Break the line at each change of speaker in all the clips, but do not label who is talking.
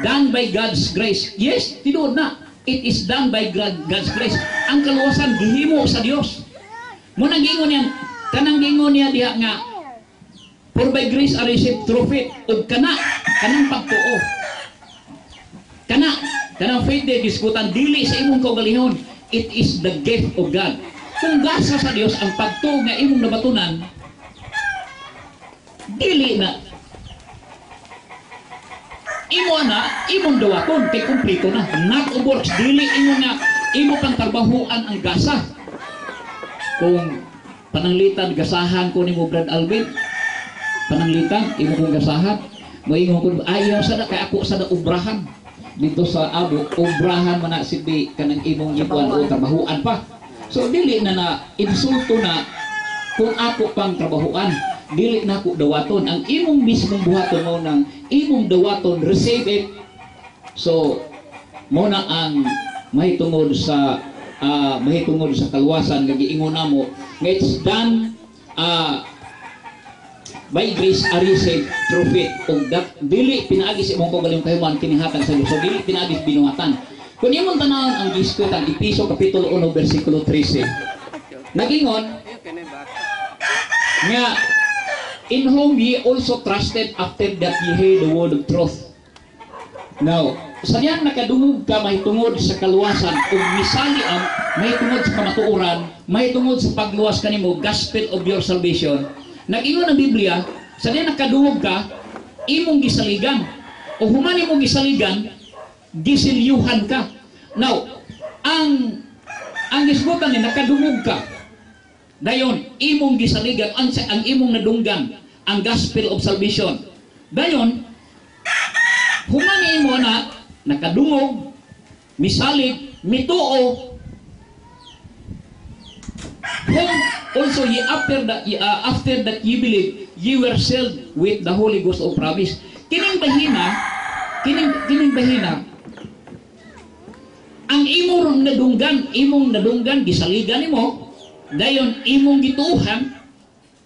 done by God's grace. Yes, tinuod na. It is done by God's grace. Ang kaluwasan gihimo sa Dios. Mo nang gingon yan, kanang gingon niya diha nga, for by grace are received through faith. Ug kanang pagtuo. Kanang faith de diskutan dili sa imong kaugalingon. It is the gift of God. Kung gasa sa Dios ang pagtuo nga imong nabatunan, dili na imo na imong dawaton kay kumplito na. Not of works, dili imo na imo pang trabahuan ang gasa. Kung pananglitan gasahan ko nimo Brad Alvin, pananglitan imo kong gasahan, moingon ko ayaw sada kay ako sada ubrahan dito sa abo, ubrahan man na sibi kanang imong gibuan o trabahuan pa. So dili na insulto na kung ako pang trabahuan, dili na ako dawaton. Ang imong mismong buhaton mo nang imong dawaton, receive it. So mo na ang mahitungod sa kaluwasan nga giingon namo nga it's done by grace are received through faith. Ug dili pinaagi sa imong kaugalingong kahimuan kinihatag sa Dios. So dili pinaagi binuhatan. Kung imong tanawon ang diskutan Episo kapitulo 1 bersikulo 13, nagingon nga in whom ye also trusted after that ye heard the word of truth. Now, sa diyan nakadungog ka mahitungod sa kaluwasan ug misali ang mahitungod sa kamatuoran, mahitungod sa pagluwas kanimo gospel of your salvation. Nagingon ang Biblia, sa diyan nakadungog ka imong gisaligan o human imong gisaligan, gisilyuhan ka. Now, ang gisbutan ni nakadungog ka. Dayon, imong gisaligan ang imong nadunggan ang gospel of salvation. Dayon, human imo na nakadungog, misalig, mituo. Whom also ye after that ye believe, ye were sealed with the Holy Ghost of promise. Kining bahina, ang imong nadunggan gisaligan nimo, dayon imong gituuhan,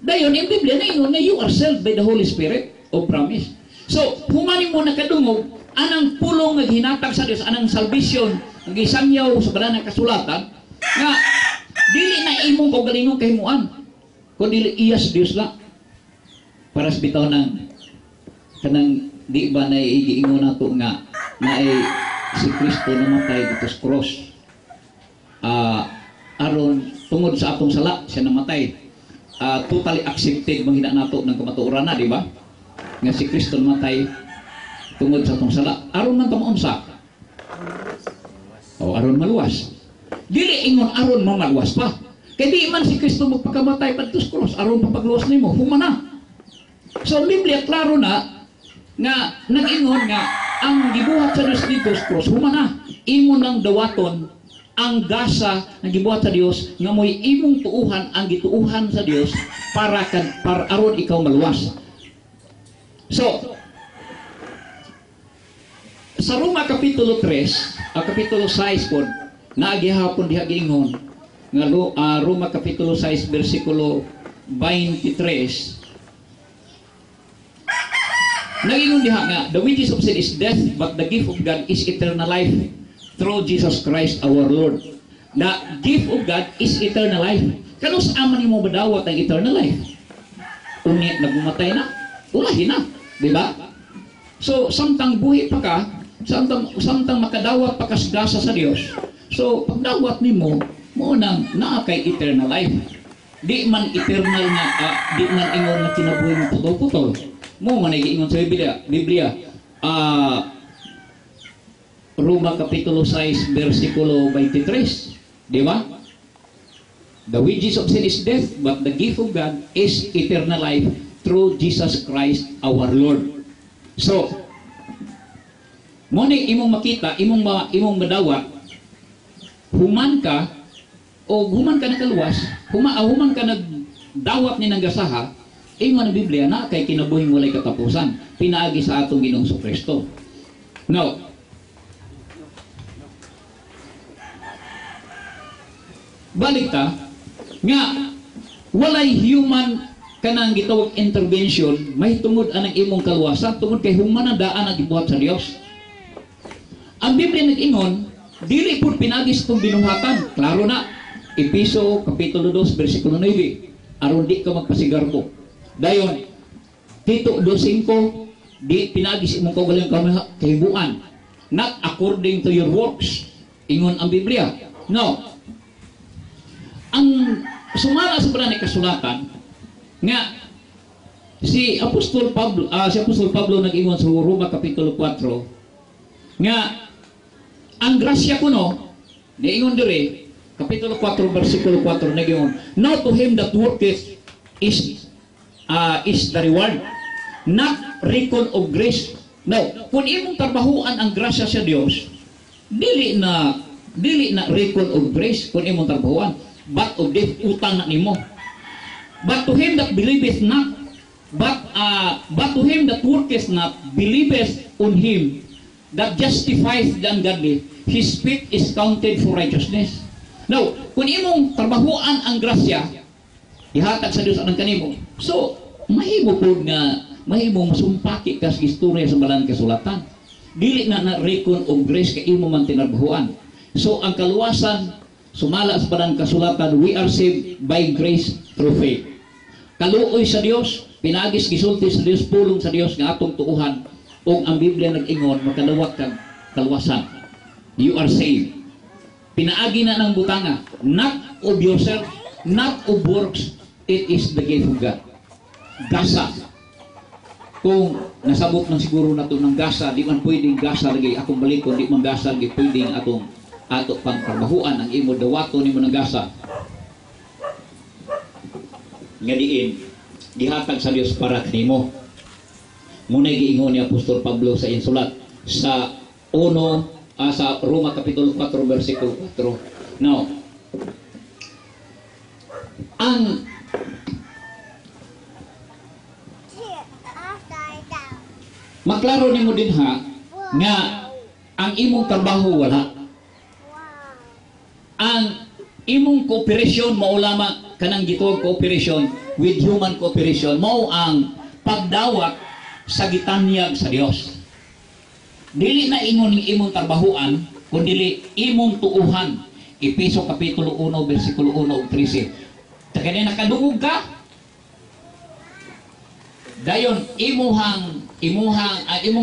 dayon ang Biblia na ingon nga you are sealed by the Holy Spirit of promise. So, human mo nakadungog, anang pulong nga hinatag sa Dios, anang salvation, ang gisamyaw sa banal nga kasulatan, nga dili na imong kaugalingong kahimuan, kundi iyas Dios lang. Para sa bitaw ng kanang di ba na igiingon nato nga na si Kristo namatay dito sa cross. Aron tungod sa atong sala siya namatay. Totally accepted manghina nato ng kamatuoran na, di ba? Nga si Kristo namatay tungod sa atong sala. Aron man tamaunsa. O aron maluwas. Dili ingon aron mamaluwas pa. Kay di man si Kristo magpakamatay padto sa cross, aron papagluwas nimo, humana. So Biblia klaro na nga nag-ingon nga ang gibuhat sa Dios dito sa cross, humana. Imo nang dawaton ang gasa na gibuhat sa Dios nga mo'y imong tuuhan ang gituuhan sa Dios para aron ikaw maluwas. So sa Roma kapitulo 3, kapitulo 6 po, naagihapon diha giingon nga Roma kapitulo 6 bersikulo 23. Nagingon diha nga the wages of sin is death, but the gift of God is eternal life through Jesus Christ our Lord. The gift of God is eternal life. Kano sa aman nimo badawat ang eternal life? Unya nagmamatay na, ulahin na, di ba? So samtang buhi pa ka, samtang makadawat pa ka sa gasa sa Dios. So pagdawat nimo mo nang naa kay eternal life. Di man eternal nga di man ingon nga kinabuhi mo putol-putol. Mo man giingon sa Biblia, Roma kapitulo 6 bersikulo 23, di ba? The wages of sin is death, but the gift of God is eternal life through Jesus Christ our Lord. So, mo ni imong makita, imong madawat, human ka nakaluwas, human ka nagdawat ni ng gasaha, ingon ang Biblia na kay kinabuhing walay katapusan, pinaagi sa atong Ginoong Kristo. Now, balik ta nga walay human kanang gitawag intervention, may tungod anang imong kaluwasan tungod kay human ang daan ang gibuhat sa Dios. ang Biblia nag-ingon, dili po pinagis itong binuhatan. Klaro na, Episo, Kapitulo 2, versikulo 9, aron di ka magpasigarbo. Dayon, Tito 2.5, di pinagis imong kaugaling kahibuan, not according to your works, ingon ang Biblia. Now, ang sumala sa banal na kasulatan, nga, si Apostol Pablo nag-ingon sa Roma Kapitulo 4, nga, ang grasya ko no, niingon dire, Kapitulo 4, versikulo 4, nag-ingon, now to him that worketh is the reward, not reckon of grace. Now, kung imong trabahuan ang grasya sa Dios, dili na reckon of grace kung imong trabahuan, but of death, utang na nimo. But to him that believeth not, but to him that worketh not, believeth on him that justifies the ungodly, his faith is counted for righteousness. Now, kung imong trabahuan ang grasya, ihatag sa Dios ang kanimo. So, mahimo po nga, mahimo masumpaki ka sa istorya sa balang kasulatan. Dili na reckon of grace kay imo man tinarbahuan. So, ang kaluwasan, sumala sa balang kasulatan, we are saved by grace through faith. Kaluoy sa Dios, pinagis gisulti sa Dios, pulong sa Dios nga atong tuuhan, o ang Biblia nag-ingon, makadawat kang kaluwasan. You are saved. Pinaagi na ng butanga, not of yourself, not of works, it is the gift of God. Gasa. Kung nasabot man siguro na ito ng gasa, di man pwedeng gasa lagi akong balikon, di man gasa lagi pwedeng ato pang trabahuan ang imo dawato ni mo ng gasa. Nga diin, gihatag sa Dios para kanimo. Muna giingon ni Apostol Pablo sa insulat sa sa Roma Kapitulo 4, versikulo 4. Now, ang maklaro nimo din ha nga ang imong trabaho wala. Ang imong cooperation mao lamang kanang gituog cooperation with human cooperation mao ang pagdawat sa gitanyag sa Dios. Dili na ingon ng imong trabahuan kundi imong tuuhan. Episo Kapitulo 1, versikulo 1 ug 13. Tagani nakadungog ka, dayon imong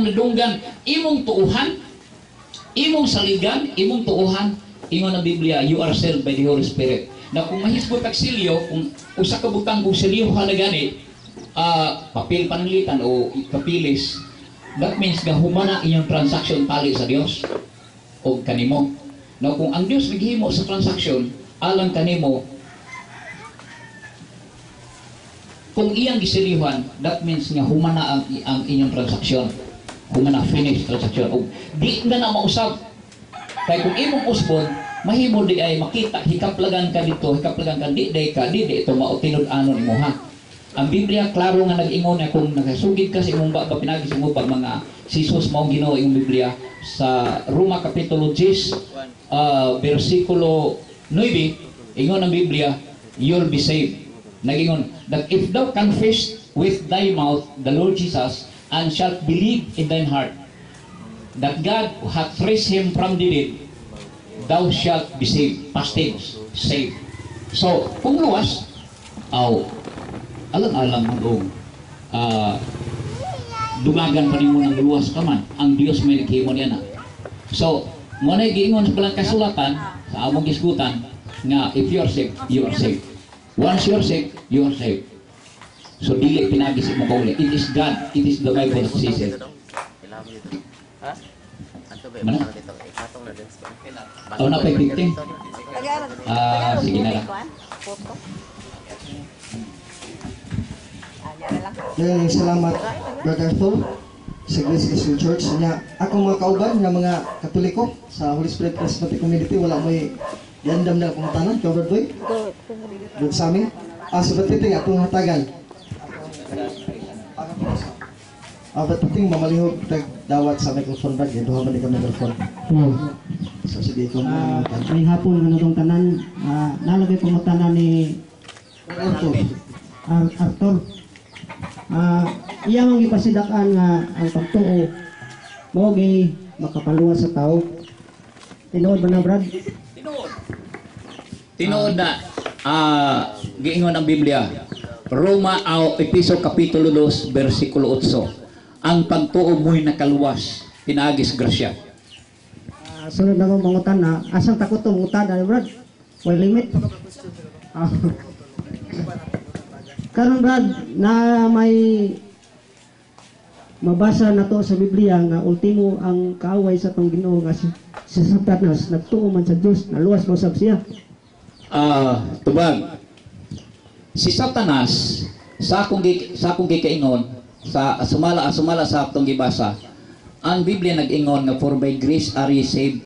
nadunggan, imong tuuhan, imong saligan, imong tuuhan, ingon ang Biblia, you are sealed by the Holy Spirit. Na kung mahisgot ang silyo, kung usa ka butang kung silyo ka na gani, papel pananglitan o kapilis, that means nga humana inyong transaction tali sa Dios o kanimo. Now kung ang Dios naghimo sa transaction alang kanimo, kung iyang gisilihan, that means nga humana ang inyong transaction, humana finish transaction. O di na mausab. Kaya kung imong usbon, mahimo di ay makita hikaplagan ka dito, hikaplagan ka di ito mautinod-anon imo ha. Ang Biblia klaro nga nag-ingon na kung nakasugid ka sa imong baba pinagi sa imong mga sisos mao Ginoo imong Biblia sa Roma Kapitulo 10 versikulo 9 ingon ang Biblia, you'll be saved. Nag-ingon that if thou confess with thy mouth the Lord Jesus and shalt believe in thine heart that God hath raised him from the dead, thou shalt be saved. Past tense, saved. So kung luwas alang-alang mo dumagan pa rin mo ng luwas ka man, ang Diyos may naghimo niya na. So, muna giingon sa palang kasulatan, sa among isgutan, nga if you are saved, you are saved. Once you are saved, you are saved. So, dili pinagis mo kauli. It is God, it is the Bible that says it. Mana? Na pa 15? Sige na lang.
Salamat Brother Thor sa Grace Gospel Church niya. Akong mga kauban na mga Katoliko sa Holy Spirit Charismatic Community, wala may yandam na pangutanan. Covered boy? Doon sa amin. Sabat titing atong hatagan. Ba't titing mamalihog dawat sa microphone bag. Duha man ka microphone. So sige ko
may hapon nga natong tanan, nalagay pangutanan ni Arthur. Iya mang ipasidakan nga ang pagtuo mo gay makapaluwas sa tao. Tinuod ba na, Brad?
Tinuod na giingon ang Biblia. Roma Episo Kapitulo 2 versikulo 8. Ang pagtuo mo'y nakaluwas, pinaagis grasya.
Sunod na mong mangutan na, asang takot to mangutan, ano, Brad? May limit. Karon, Brad, na may mabasa na to sa Biblia nga ultimo ang kaaway sa tong Ginoo nga si Satanas nagtuo man sa Dios, naluwas mo sab siya.
Tubag. Si Satanas sa akong gikaingon sa sumala sa atong gibasa, ang Biblia nag-ingon nga for by grace are ye saved